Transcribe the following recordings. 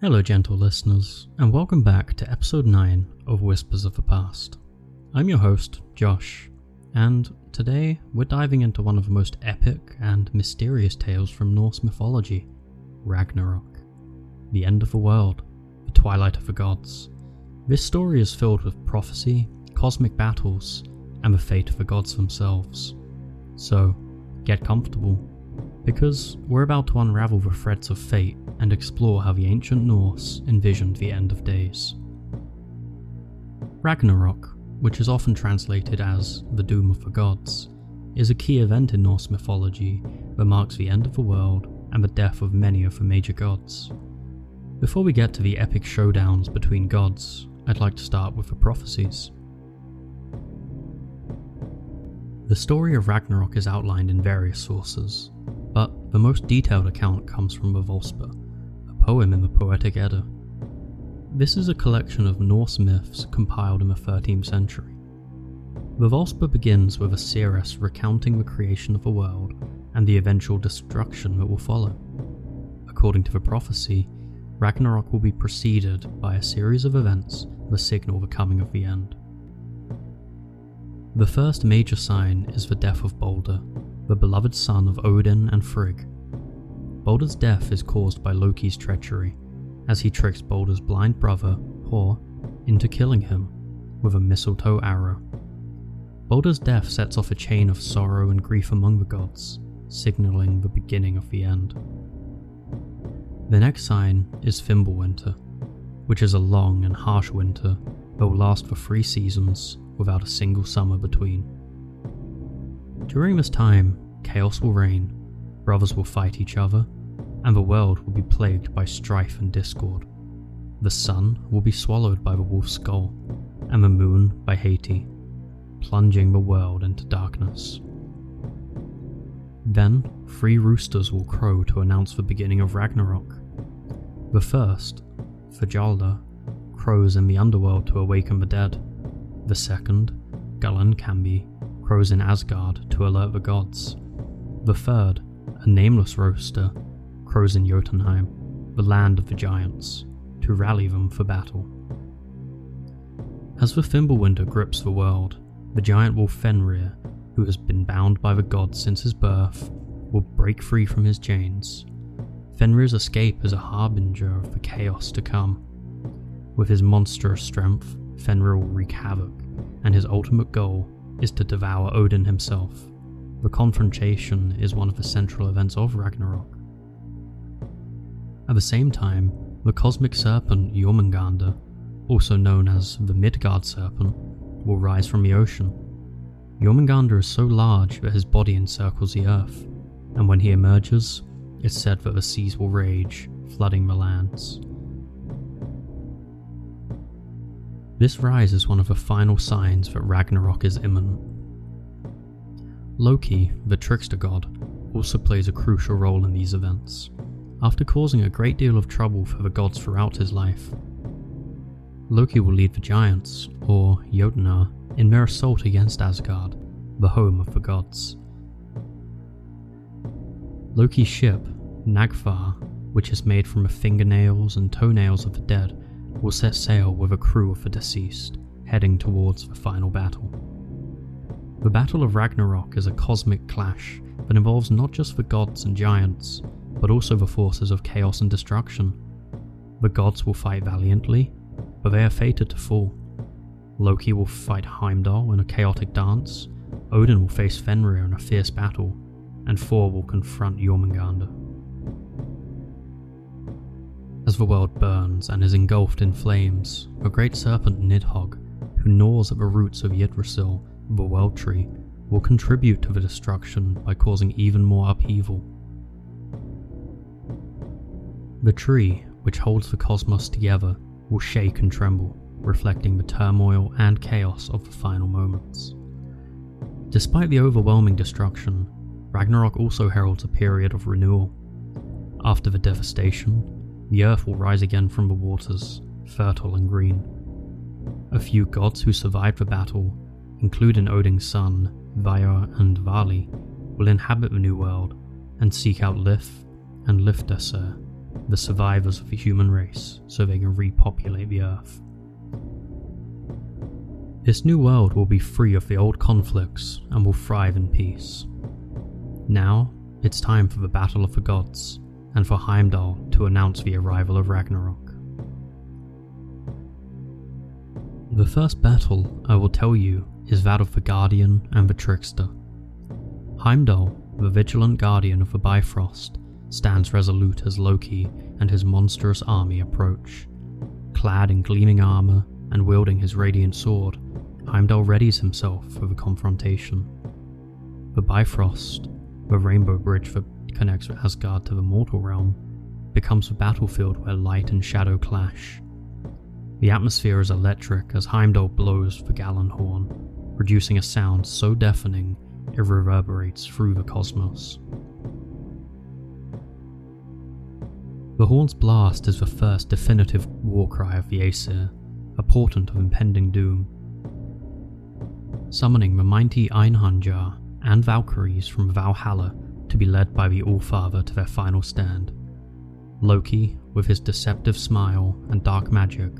Hello gentle listeners, and welcome back to episode 9 of Whispers of the Past. I'm your host, Josh, and today we're diving into one of the most epic and mysterious tales from Norse mythology, Ragnarok. The end of the world, the twilight of the gods. This story is filled with prophecy, cosmic battles, and the fate of the gods themselves. So, get comfortable, because we're about to unravel the threads of fate and explore how the ancient Norse envisioned the end of days. Ragnarok, which is often translated as the Doom of the Gods, is a key event in Norse mythology that marks the end of the world and the death of many of the major gods. Before we get to the epic showdowns between gods, I'd like to start with the prophecies. The story of Ragnarok is outlined in various sources, but the most detailed account comes from the Völuspá, a poem in the Poetic Edda. This is a collection of Norse myths compiled in the 13th century. The Völuspá begins with a seeress recounting the creation of the world and the eventual destruction that will follow. According to the prophecy, Ragnarok will be preceded by a series of events that signal the coming of the end. The first major sign is the death of Balder, the beloved son of Odin and Frigg. Balder's death is caused by Loki's treachery, as he tricks Balder's blind brother, Thor, into killing him with a mistletoe arrow. Balder's death sets off a chain of sorrow and grief among the gods, signaling the beginning of the end. The next sign is Fimbulwinter, which is a long and harsh winter that will last for 3 seasons without a single summer between. During this time, chaos will reign, brothers will fight each other, and the world will be plagued by strife and discord. The sun will be swallowed by the wolf's skull, and the moon by Hati, plunging the world into darkness. Then, 3 roosters will crow to announce the beginning of Ragnarok. The first, Thjalda, crows in the underworld to awaken the dead. The second, Gullinkambi, crows in Asgard to alert the gods. The third, a nameless rooster, crows in Jotunheim, the land of the giants, to rally them for battle. As the Fimbulwinter grips the world, the giant wolf Fenrir, who has been bound by the gods since his birth, will break free from his chains. Fenrir's escape is a harbinger of the chaos to come. With his monstrous strength, Fenrir will wreak havoc, and his ultimate goal is to devour Odin himself. The confrontation is one of the central events of Ragnarok. At the same time, the cosmic serpent Jormungandr, also known as the Midgard serpent, will rise from the ocean. Jormungandr is so large that his body encircles the earth, and when he emerges, it's said that the seas will rage, flooding the lands. This rise is one of the final signs that Ragnarok is imminent. Loki, the trickster god, also plays a crucial role in these events, after causing a great deal of trouble for the gods throughout his life. Loki will lead the giants, or Jotnar, in their assault against Asgard, the home of the gods. Loki's ship, Nagfar, which is made from the fingernails and toenails of the dead, will set sail with a crew of the deceased, heading towards the final battle. The Battle of Ragnarok is a cosmic clash that involves not just the gods and giants, but also the forces of chaos and destruction. The gods will fight valiantly, but they are fated to fall. Loki will fight Heimdall in a chaotic dance, Odin will face Fenrir in a fierce battle, and Thor will confront Jormungandr. As the world burns and is engulfed in flames, a great serpent Nidhogg, who gnaws at the roots of Yggdrasil, the World Tree, will contribute to the destruction by causing even more upheaval. The tree, which holds the cosmos together, will shake and tremble, reflecting the turmoil and chaos of the final moments. Despite the overwhelming destruction, Ragnarok also heralds a period of renewal. After the devastation, the earth will rise again from the waters, fertile and green. A few gods who survived the battle, including Odin's son, Vair and Vali, will inhabit the new world and seek out Lif and Liftesir, the survivors of the human race so they can repopulate the Earth. This new world will be free of the old conflicts and will thrive in peace. Now, it's time for the Battle of the Gods, and for Heimdall to announce the arrival of Ragnarok. The first battle I will tell you is that of the Guardian and the Trickster. Heimdall, the vigilant guardian of the Bifrost, stands resolute as Loki and his monstrous army approach. Clad in gleaming armor and wielding his radiant sword, Heimdall readies himself for the confrontation. The Bifrost, the rainbow bridge that connects Asgard to the mortal realm, becomes the battlefield where light and shadow clash. The atmosphere is electric as Heimdall blows the Gallon horn, producing a sound so deafening it reverberates through the cosmos. The horn's blast is the first definitive war cry of the Aesir, a portent of impending doom. Summoning the mighty Einherjar and Valkyries from Valhalla to be led by the Allfather to their final stand, Loki, with his deceptive smile and dark magic,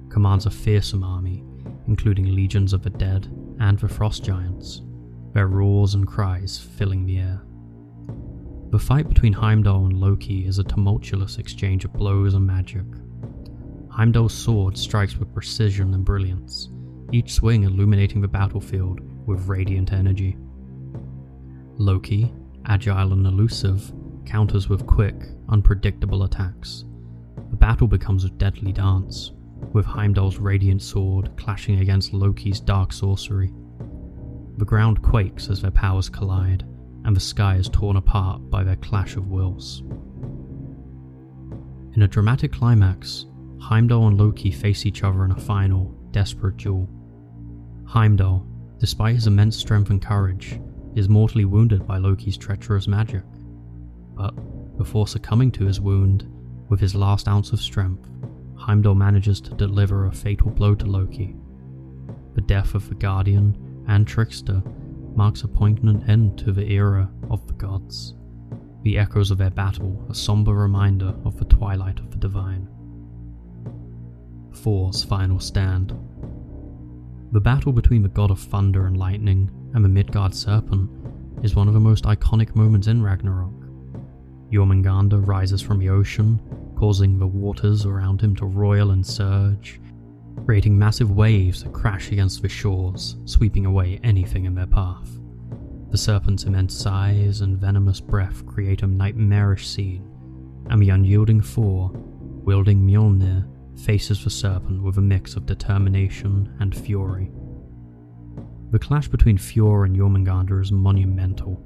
commands a fearsome army, including legions of the dead and the frost giants, their roars and cries filling the air. The fight between Heimdall and Loki is a tumultuous exchange of blows and magic. Heimdall's sword strikes with precision and brilliance, each swing illuminating the battlefield with radiant energy. Loki, agile and elusive, counters with quick, unpredictable attacks. The battle becomes a deadly dance, with Heimdall's radiant sword clashing against Loki's dark sorcery. The ground quakes as their powers collide, and the sky is torn apart by their clash of wills. In a dramatic climax, Heimdall and Loki face each other in a final, desperate duel. Heimdall, despite his immense strength and courage, is mortally wounded by Loki's treacherous magic. But before succumbing to his wound, with his last ounce of strength, Heimdall manages to deliver a fatal blow to Loki. The death of the Guardian and Trickster marks a poignant end to the era of the gods, the echoes of their battle a somber reminder of the twilight of the divine. Thor's final stand. The battle between the god of thunder and lightning and the Midgard serpent is one of the most iconic moments in Ragnarok. Jormungandr rises from the ocean, causing the waters around him to roil and surge, creating massive waves that crash against the shores, sweeping away anything in their path. The serpent's immense size and venomous breath create a nightmarish scene, and the unyielding Thor, wielding Mjolnir, faces the serpent with a mix of determination and fury. The clash between Fjord and Jormungandr is monumental,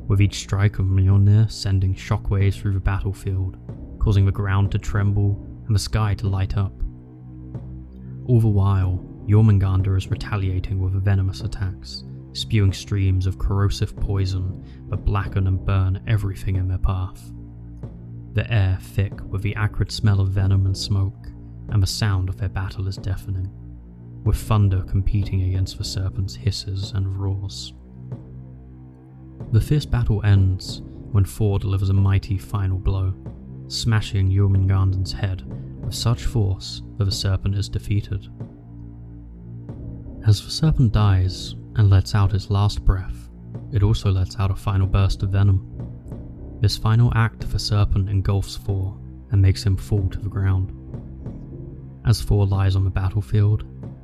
with each strike of Mjolnir sending shockwaves through the battlefield, causing the ground to tremble and the sky to light up. All the while, Jormungandr is retaliating with venomous attacks, spewing streams of corrosive poison that blacken and burn everything in their path. The air thick with the acrid smell of venom and smoke, and the sound of their battle is deafening, with thunder competing against the serpent's hisses and roars. The fierce battle ends when Thor delivers a mighty final blow, smashing Jormungandr's head with such force that the serpent is defeated. As the serpent dies and lets out its last breath, it also lets out a final burst of venom. This final act of the serpent engulfs Thor and makes him fall to the ground. As Thor lies on the battlefield,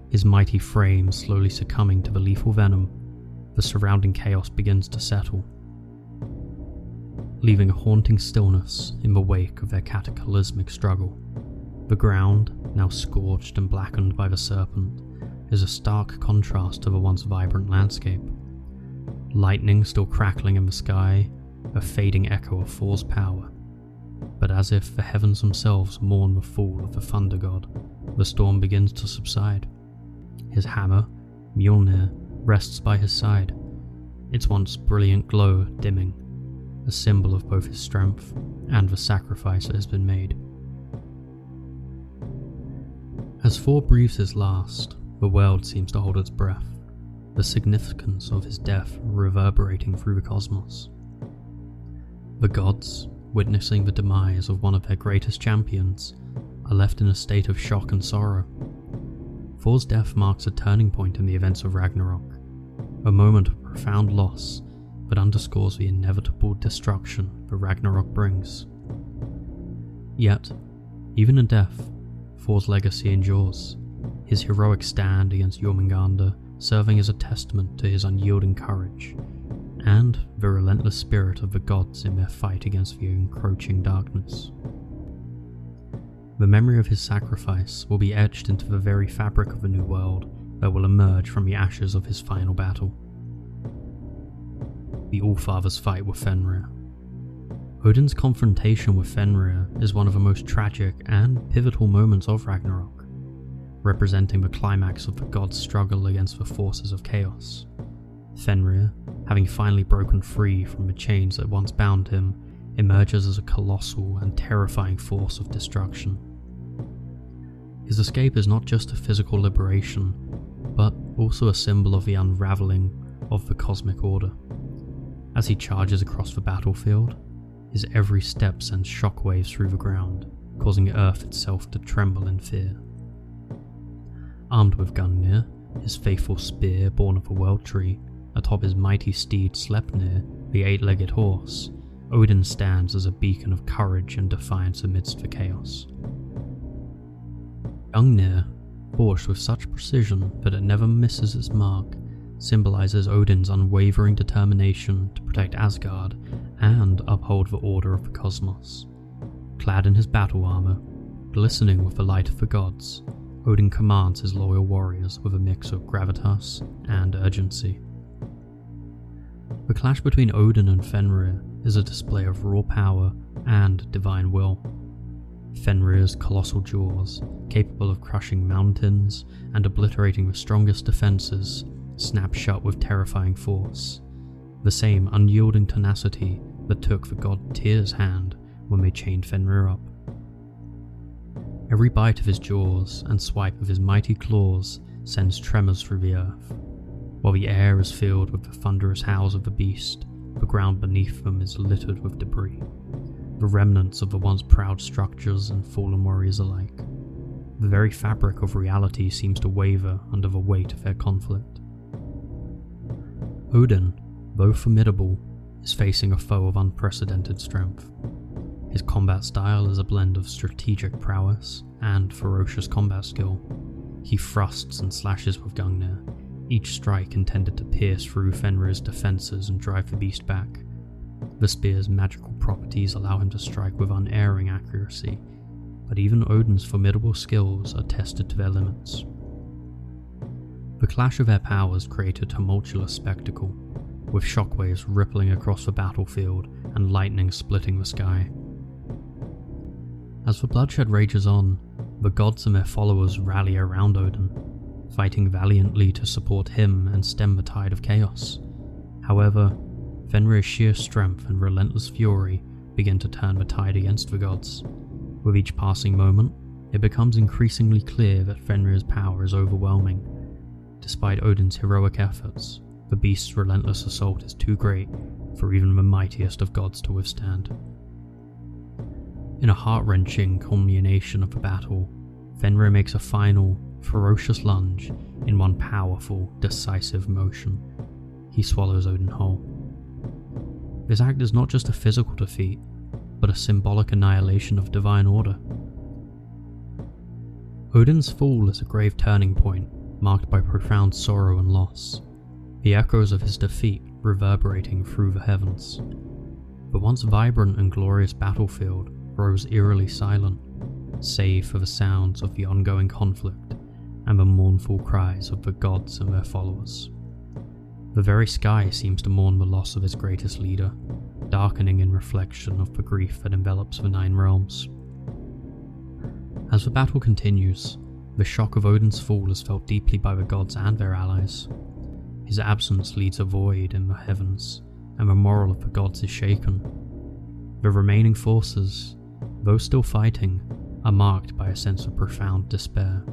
his mighty frame slowly succumbing to the lethal venom, the surrounding chaos begins to settle, leaving a haunting stillness in the wake of their cataclysmic struggle. The ground, now scorched and blackened by the serpent, is a stark contrast to the once vibrant landscape. Lightning still crackling in the sky, a fading echo of Thor's power. But as if the heavens themselves mourn the fall of the thunder god, the storm begins to subside. His hammer, Mjolnir, rests by his side, its once brilliant glow dimming, a symbol of both his strength and the sacrifice that has been made. As Thor breathes his last, the world seems to hold its breath, the significance of his death reverberating through the cosmos. The gods, witnessing the demise of one of their greatest champions, are left in a state of shock and sorrow. Thor's death marks a turning point in the events of Ragnarok, a moment of profound loss that underscores the inevitable destruction that Ragnarok brings. Yet, even in death, Thor's legacy endures, his heroic stand against Jormungandr serving as a testament to his unyielding courage, and the relentless spirit of the gods in their fight against the encroaching darkness. The memory of his sacrifice will be etched into the very fabric of the new world that will emerge from the ashes of his final battle. The Allfather's fight with Fenrir. Odin's confrontation with Fenrir is one of the most tragic and pivotal moments of Ragnarok, representing the climax of the gods' struggle against the forces of chaos. Fenrir, having finally broken free from the chains that once bound him, emerges as a colossal and terrifying force of destruction. His escape is not just a physical liberation, but also a symbol of the unraveling of the cosmic order. As he charges across the battlefield, his every step sends shockwaves through the ground, causing Earth itself to tremble in fear. Armed with Gungnir, his faithful spear born of a world tree, atop his mighty steed Sleipnir, the eight-legged horse, Odin stands as a beacon of courage and defiance amidst the chaos. Gungnir, forged with such precision that it never misses its mark, symbolizes Odin's unwavering determination to protect Asgard and uphold the order of the cosmos. Clad in his battle armor, glistening with the light of the gods, Odin commands his loyal warriors with a mix of gravitas and urgency. The clash between Odin and Fenrir is a display of raw power and divine will. Fenrir's colossal jaws, capable of crushing mountains and obliterating the strongest defenses, snap shut with terrifying force, the same unyielding tenacity that took the god Tyr's hand when they chained Fenrir up. Every bite of his jaws and swipe of his mighty claws sends tremors through the earth. While the air is filled with the thunderous howls of the beast, the ground beneath them is littered with debris, the remnants of the once proud structures and fallen warriors alike. The very fabric of reality seems to waver under the weight of their conflict. Odin, though formidable, is facing a foe of unprecedented strength. His combat style is a blend of strategic prowess and ferocious combat skill. He thrusts and slashes with Gungnir, each strike intended to pierce through Fenrir's defenses and drive the beast back. The spear's magical properties allow him to strike with unerring accuracy, but even Odin's formidable skills are tested to their limits. The clash of their powers create a tumultuous spectacle, with shockwaves rippling across the battlefield and lightning splitting the sky. As the bloodshed rages on, the gods and their followers rally around Odin, fighting valiantly to support him and stem the tide of chaos. However, Fenrir's sheer strength and relentless fury begin to turn the tide against the gods. With each passing moment, it becomes increasingly clear that Fenrir's power is overwhelming. Despite Odin's heroic efforts, the beast's relentless assault is too great for even the mightiest of gods to withstand. In a heart-wrenching culmination of the battle, Fenrir makes a final, ferocious lunge in one powerful, decisive motion. He swallows Odin whole. This act is not just a physical defeat, but a symbolic annihilation of divine order. Odin's fall is a grave turning point, marked by profound sorrow and loss, the echoes of his defeat reverberating through the heavens. The once vibrant and glorious battlefield grows eerily silent, save for the sounds of the ongoing conflict and the mournful cries of the gods and their followers. The very sky seems to mourn the loss of its greatest leader, darkening in reflection of the grief that envelops the Nine Realms. As the battle continues, the shock of Odin's fall is felt deeply by the gods and their allies. His absence leaves a void in the heavens, and the morale of the gods is shaken. The remaining forces, though still fighting, are marked by a sense of profound despair.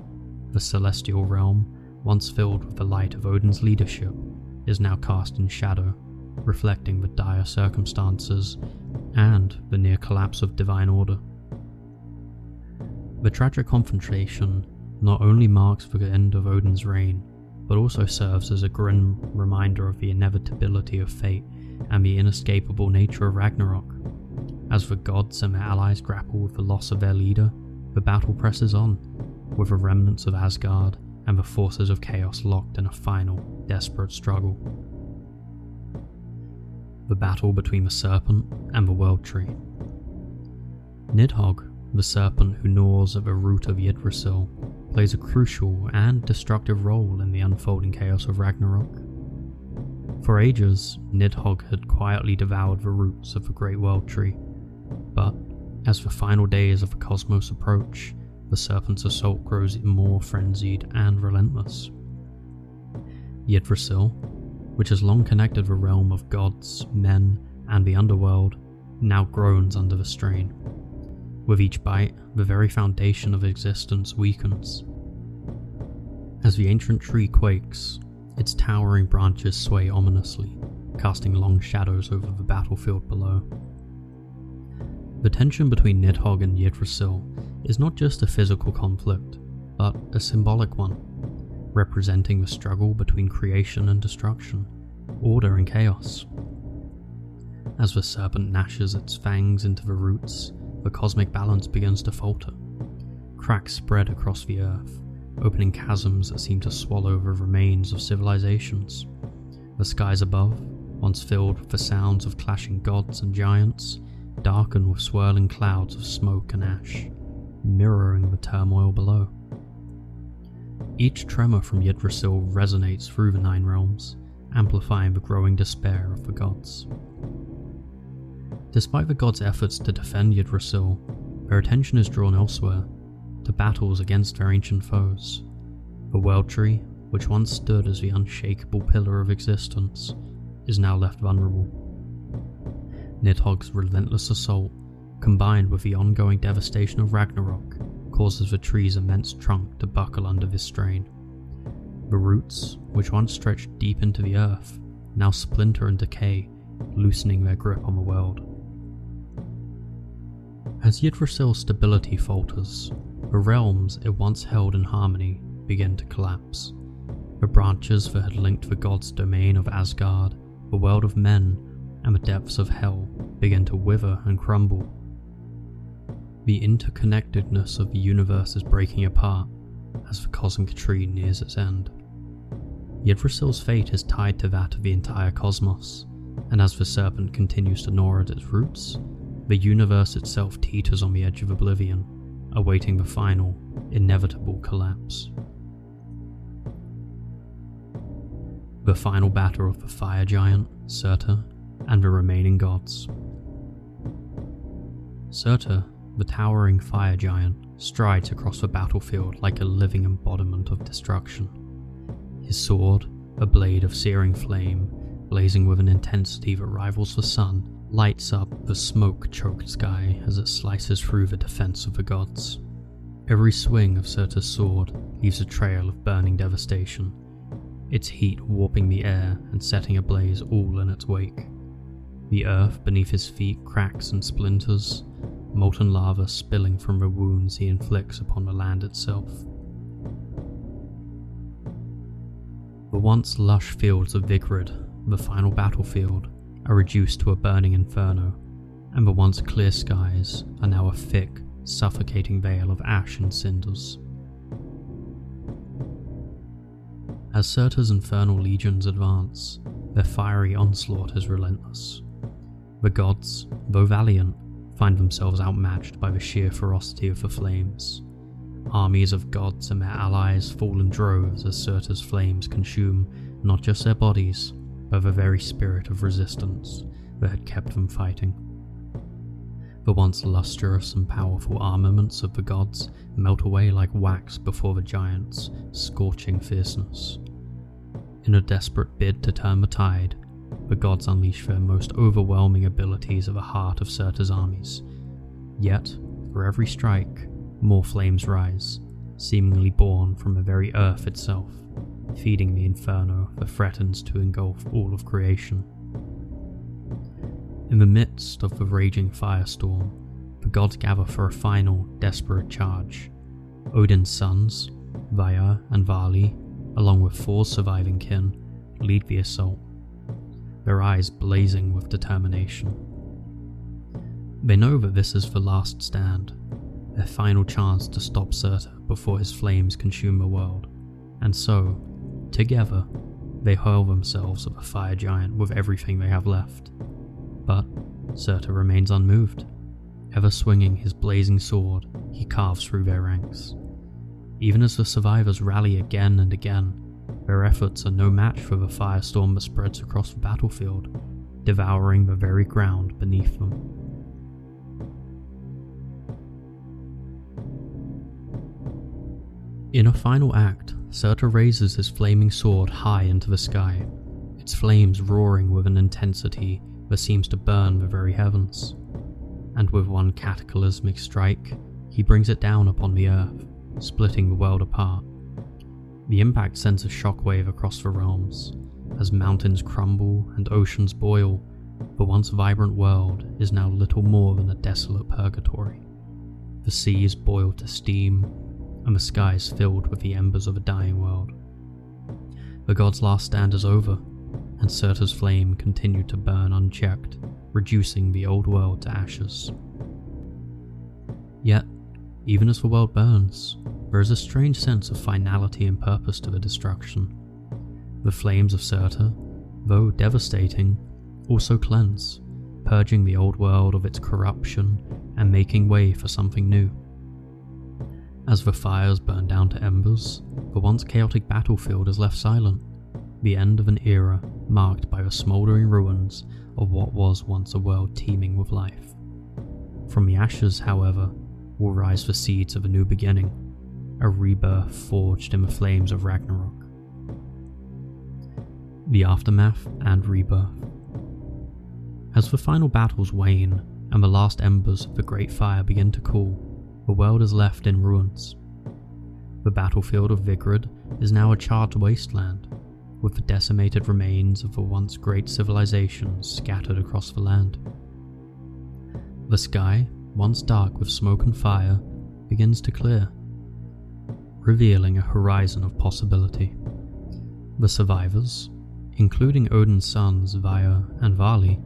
The celestial realm, once filled with the light of Odin's leadership, is now cast in shadow, reflecting the dire circumstances and the near collapse of divine order. The tragic confrontation not only marks the end of Odin's reign, but also serves as a grim reminder of the inevitability of fate and the inescapable nature of Ragnarok. As the gods and their allies grapple with the loss of their leader, the battle presses on, with the remnants of Asgard and the forces of chaos locked in a final, desperate struggle. The battle between the serpent and the world tree. Nidhogg, the serpent who gnaws at the root of Yggdrasil, plays a crucial and destructive role in the unfolding chaos of Ragnarok. For ages, Nidhogg had quietly devoured the roots of the great world tree, but as the final days of the cosmos approach, the serpent's assault grows more frenzied and relentless. Yggdrasil, which has long connected the realm of gods, men, and the underworld, now groans under the strain. With each bite, the very foundation of existence weakens. As the ancient tree quakes, its towering branches sway ominously, casting long shadows over the battlefield below. The tension between Nidhogg and Yggdrasil is not just a physical conflict, but a symbolic one, representing the struggle between creation and destruction, order and chaos. As the serpent gnashes its fangs into the roots, the cosmic balance begins to falter. Cracks spread across the earth, opening chasms that seem to swallow the remains of civilizations. The skies above, once filled with the sounds of clashing gods and giants, darken with swirling clouds of smoke and ash, mirroring the turmoil below. Each tremor from Yggdrasil resonates through the Nine Realms, amplifying the growing despair of the gods. Despite the gods' efforts to defend Yggdrasil, their attention is drawn elsewhere, to battles against their ancient foes. The World Tree, which once stood as the unshakable pillar of existence, is now left vulnerable. Nidhogg's relentless assault, combined with the ongoing devastation of Ragnarok, causes the tree's immense trunk to buckle under this strain. The roots, which once stretched deep into the earth, now splinter and decay, loosening their grip on the world. As Yggdrasil's stability falters, the realms it once held in harmony begin to collapse. The branches that had linked the god's domain of Asgard, the world of men, and the depths of hell begin to wither and crumble. The interconnectedness of the universe is breaking apart as the cosmic tree nears its end. Yggdrasil's fate is tied to that of the entire cosmos, and as the serpent continues to gnaw at its roots, the universe itself teeters on the edge of oblivion, awaiting the final, inevitable collapse. The final battle of the fire giant, Surtur, and the remaining gods. Surtur, the towering fire giant, strides across the battlefield like a living embodiment of destruction. His sword, a blade of searing flame, blazing with an intensity that rivals the sun, lights up the smoke-choked sky as it slices through the defense of the gods. Every swing of Surtur's sword leaves a trail of burning devastation, its heat warping the air and setting ablaze all in its wake. The earth beneath his feet cracks and splinters, molten lava spilling from the wounds he inflicts upon the land itself. The once lush fields of Vigrid, the final battlefield, are reduced to a burning inferno, and the once clear skies are now a thick, suffocating veil of ash and cinders. As Surtur's infernal legions advance, their fiery onslaught is relentless. The gods, though valiant, find themselves outmatched by the sheer ferocity of the flames. Armies of gods and their allies fall in droves as Surtur's flames consume not just their bodies, but the very spirit of resistance that had kept them fighting. The once lustrous and powerful armaments of the gods melt away like wax before the giants' scorching fierceness. In a desperate bid to turn the tide, the gods unleash their most overwhelming abilities at the heart of Surtur's armies. Yet, for every strike, more flames rise, seemingly born from the very earth itself, feeding the inferno that threatens to engulf all of creation. In the midst of the raging firestorm, the gods gather for a final, desperate charge. Odin's sons, Vaja and Vali, along with Thor's surviving kin, lead the assault, their eyes blazing with determination. They know that this is the last stand, their final chance to stop Surtur before his flames consume the world, and so, together, they hurl themselves at the fire giant with everything they have left. But Surtur remains unmoved. Ever swinging his blazing sword, he carves through their ranks. Even as the survivors rally again and again, their efforts are no match for the firestorm that spreads across the battlefield, devouring the very ground beneath them. In a final act, Surtur raises his flaming sword high into the sky, its flames roaring with an intensity that seems to burn the very heavens. And with one cataclysmic strike, he brings it down upon the earth, splitting the world apart. The impact sends a shockwave across the realms. As mountains crumble and oceans boil, the once vibrant world is now little more than a desolate purgatory. The seas boil to steam, and the skies filled with the embers of a dying world. The god's last stand is over, and Surtur's flame continued to burn unchecked, reducing the old world to ashes. Yet, even as the world burns, there is a strange sense of finality and purpose to the destruction. The flames of Surtur, though devastating, also cleanse, purging the old world of its corruption and making way for something new. As the fires burn down to embers, the once chaotic battlefield is left silent, the end of an era marked by the smouldering ruins of what was once a world teeming with life. From the ashes, however, will rise the seeds of a new beginning, a rebirth forged in the flames of Ragnarok. The aftermath and rebirth. As the final battles wane and the last embers of the great fire begin to cool, the world is left in ruins. The battlefield of Vigrid is now a charred wasteland, with the decimated remains of the once great civilizations scattered across the land. The sky, once dark with smoke and fire, begins to clear, revealing a horizon of possibility. The survivors, including Odin's sons Vaja and Vali,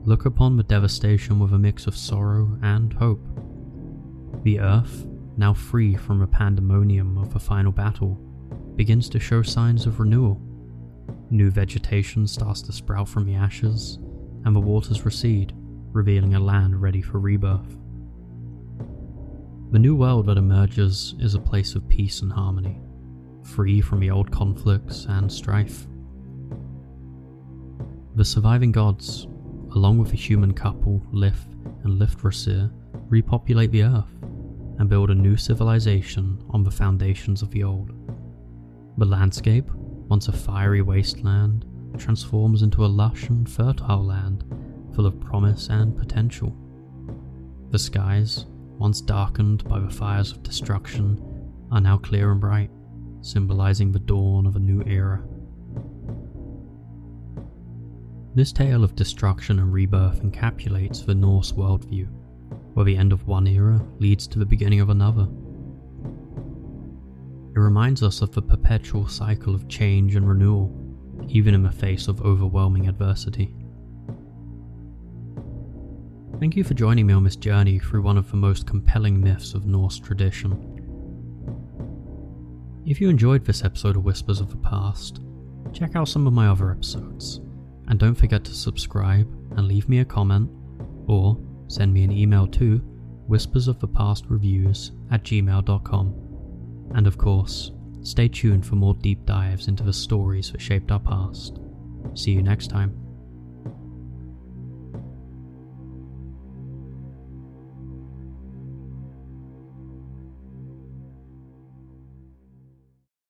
look upon the devastation with a mix of sorrow and hope. The earth, now free from the pandemonium of the final battle, begins to show signs of renewal. New vegetation starts to sprout from the ashes, and the waters recede, revealing a land ready for rebirth. The new world that emerges is a place of peace and harmony, free from the old conflicts and strife. The surviving gods, along with the human couple Lif and Lifdrasir, repopulate the earth and build a new civilization on the foundations of the old. The landscape, once a fiery wasteland, transforms into a lush and fertile land full of promise and potential. The skies, once darkened by the fires of destruction, are now clear and bright, symbolizing the dawn of a new era. This tale of destruction and rebirth encapsulates the Norse worldview, where the end of one era leads to the beginning of another. It reminds us of the perpetual cycle of change and renewal, even in the face of overwhelming adversity. Thank you for joining me on this journey through one of the most compelling myths of Norse tradition. If you enjoyed this episode of Whispers of the Past, check out some of my other episodes, and don't forget to subscribe and leave me a comment, or send me an email to whispersofthepast@gmail.com. And of course, stay tuned for more deep dives into the stories that shaped our past. See you next time.